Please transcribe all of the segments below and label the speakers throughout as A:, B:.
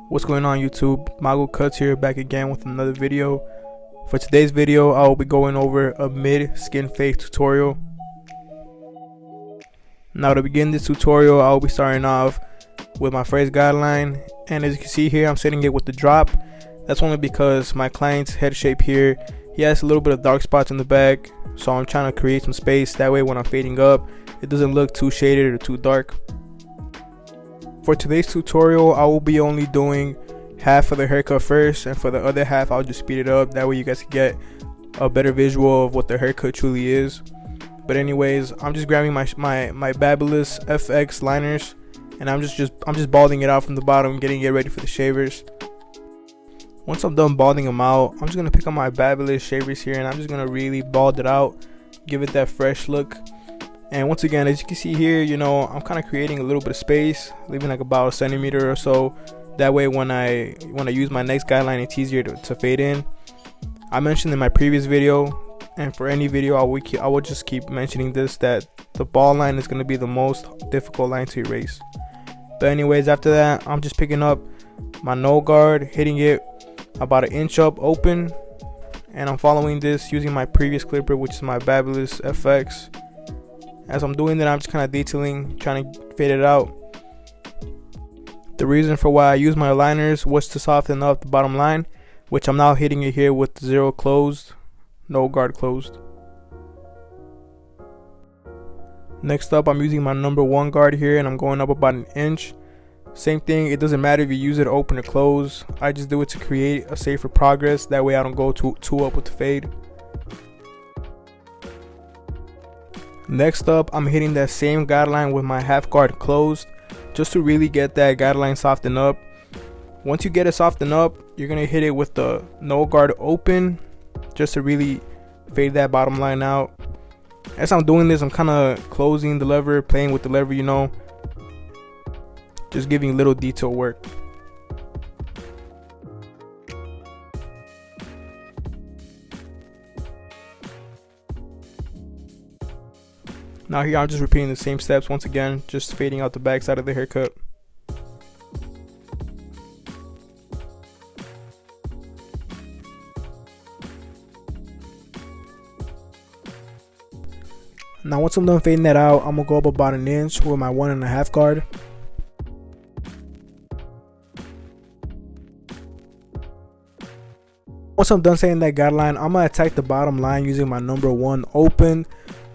A: What's going on YouTube? Mago Cuts here, back again with another video. For today's video, I will be going over a mid skin fade tutorial. Now to begin this tutorial, I will be starting off with my first guideline, and as you can see here, I'm setting it with the drop. That's only because my client's head shape here, he has a little bit of dark spots in the back, so I'm trying to create some space. That way when I'm fading up, it doesn't look too shaded or too dark. For today's tutorial, I will be only doing half of the haircut first, and for the other half I'll just speed it up. That way you guys can get a better visual of what the haircut truly is. But anyways, I'm just grabbing my Babyliss FX liners, and I'm just balding it out from the bottom, getting it ready for the shavers. Once I'm done balding them out, I'm just gonna pick up my Babyliss shavers here, and I'm just gonna really bald it out, give it that fresh look. And once again, as you can see here, you know, I'm kind of creating a little bit of space, leaving like about a centimeter or so. That way when I use my next guideline, it's easier to fade in. I mentioned in my previous video, and for any video I will just keep mentioning this, that the bald line is going to be the most difficult line to erase. But anyways, after that, I'm just picking up my no guard, hitting it about an inch up open, and I'm following this using my previous clipper, which is my Babyliss FX. As I'm doing that, I'm just kind of detailing, trying to fade it out. The reason for why I use my liners was to soften up the bottom line, which I'm now hitting it here with zero closed, no guard closed. Next up, I'm using my number 1 guard here, and I'm going up about an inch. Same thing, it doesn't matter if you use it open or close. I just do it to create a safer progress. That way I don't go too up with the fade. Next up, I'm hitting that same guideline with my half guard closed, just to really get that guideline softened up. Once you get it softened up, you're gonna hit it with the no guard open, just to really fade that bottom line out. As I'm doing this, I'm kind of closing the lever, playing with the lever, you know, just giving little detail work. Now here I'm just repeating the same steps once again, just fading out the back side of the haircut. Now once I'm done fading that out, I'm gonna go up about an inch with my 1.5 guard. Once I'm done setting that guideline, I'm gonna attack the bottom line using my number 1 open,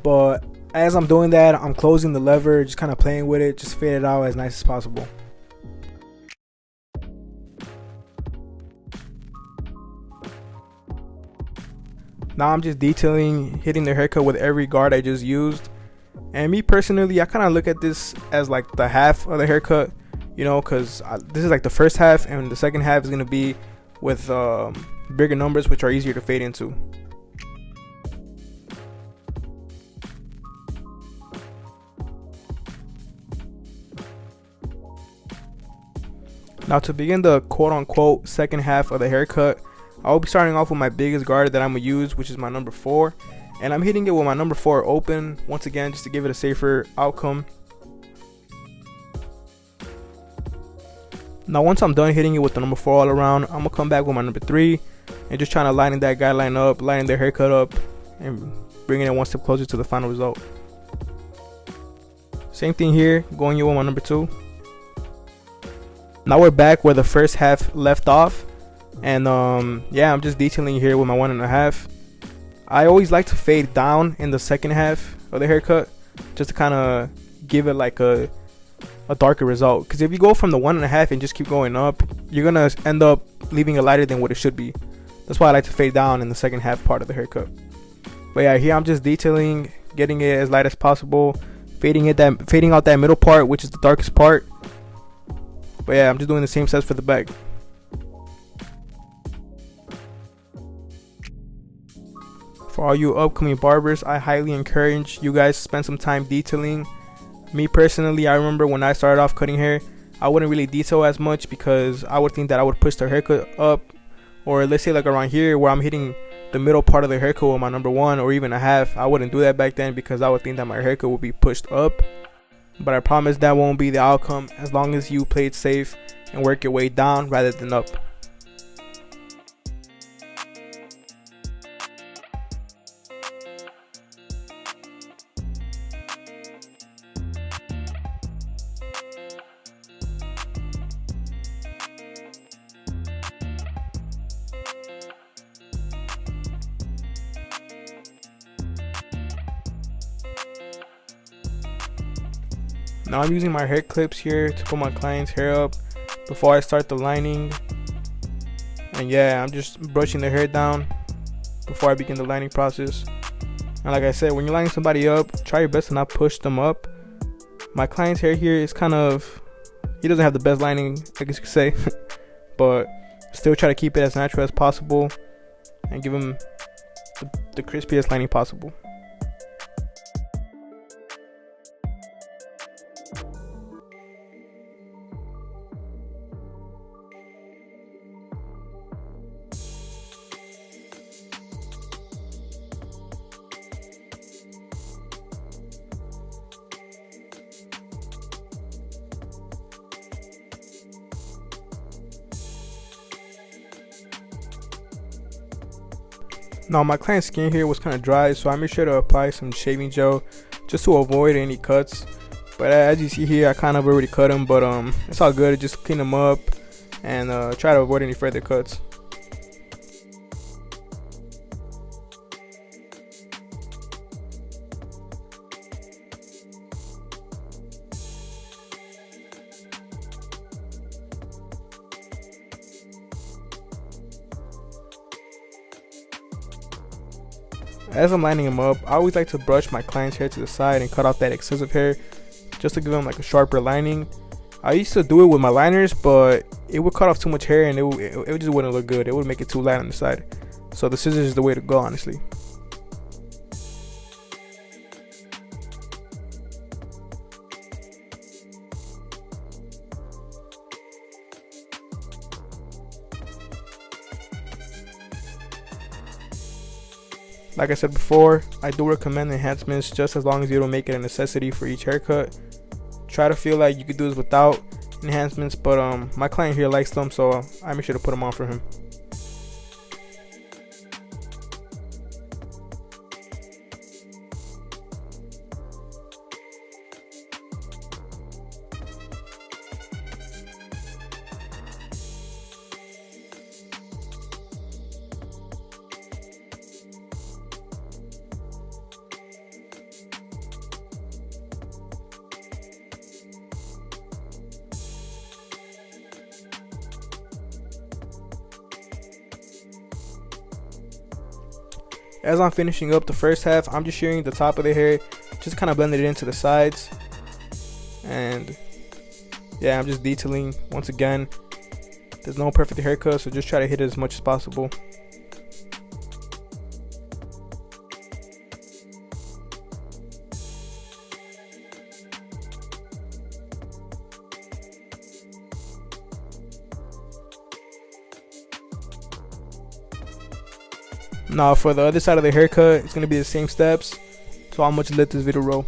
A: but as I'm doing that, I'm closing the lever, just kind of playing with it, just fade it out as nice as possible. Now I'm just detailing, hitting the haircut with every guard I just used. And me personally, I kind of look at this as like the half of the haircut, you know, because this is like the first half, and the second half is going to be with bigger numbers, which are easier to fade into. Now to begin the quote-unquote second half of the haircut, I will be starting off with my biggest guard that I'm going to use, which is my number 4. And I'm hitting it with my number 4 open, once again, just to give it a safer outcome. Now once I'm done hitting it with the number 4 all around, I'm going to come back with my number 3, and just trying to lighten that guideline up, lighten the haircut up, and bringing it one step closer to the final result. Same thing here, going in with my number 2. Now we're back where the first half left off, and yeah, I'm just detailing here with my 1.5. I always like to fade down in the second half of the haircut, just to kind of give it like a darker result, because if you go from the 1.5 and just keep going up, you're gonna end up leaving it lighter than what it should be. That's why I like to fade down in the second half part of the haircut. But yeah, here I'm just detailing, getting it as light as possible, fading out that middle part, which is the darkest part. But yeah, I'm just doing the same steps for the back. For all you upcoming barbers, I highly encourage you guys to spend some time detailing. Me personally, I remember when I started off cutting hair, I wouldn't really detail as much because I would think that I would push the haircut up, or let's say like around here where I'm hitting the middle part of the haircut with my number 1 or even a half. I wouldn't do that back then because I would think that my haircut would be pushed up. But I promise that won't be the outcome as long as you play it safe and work your way down rather than up. Now I'm using my hair clips here to put my client's hair up before I start the lining. And yeah, I'm just brushing the hair down before I begin the lining process. And like I said, when you're lining somebody up, try your best to not push them up. My client's hair here is kind of, he doesn't have the best lining, I guess you could say, but still try to keep it as natural as possible and give him the crispiest lining possible. Now my client's skin here was kind of dry, so I made sure to apply some shaving gel just to avoid any cuts. But as you see here, I kind of already cut them, but it's all good. Just clean them up and try to avoid any further cuts. As I'm lining them up, I always like to brush my client's hair to the side and cut off that excessive hair just to give them like a sharper lining. I used to do it with my liners, but it would cut off too much hair and it just wouldn't look good. It would make it too light on the side. So the scissors is the way to go, honestly. Like I said before, I do recommend enhancements just as long as you don't make it a necessity for each haircut. Try to feel like you could do this without enhancements, but my client here likes them, so I make sure to put them on for him. As I'm finishing up the first half, I'm just shearing the top of the hair, just kind of blending it into the sides. And yeah, I'm just detailing. Once again, there's no perfect haircut, so just try to hit it as much as possible. Now for the other side of the haircut, it's going to be the same steps, so I'm going to let this video roll.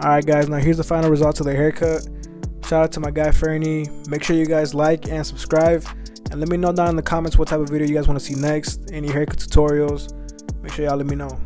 A: Alright guys, now here's the final results of the haircut. Shout out to my guy Fernie. Make sure you guys like and subscribe, and let me know down in the comments what type of video you guys want to see next. Any haircut tutorials, make sure y'all let me know.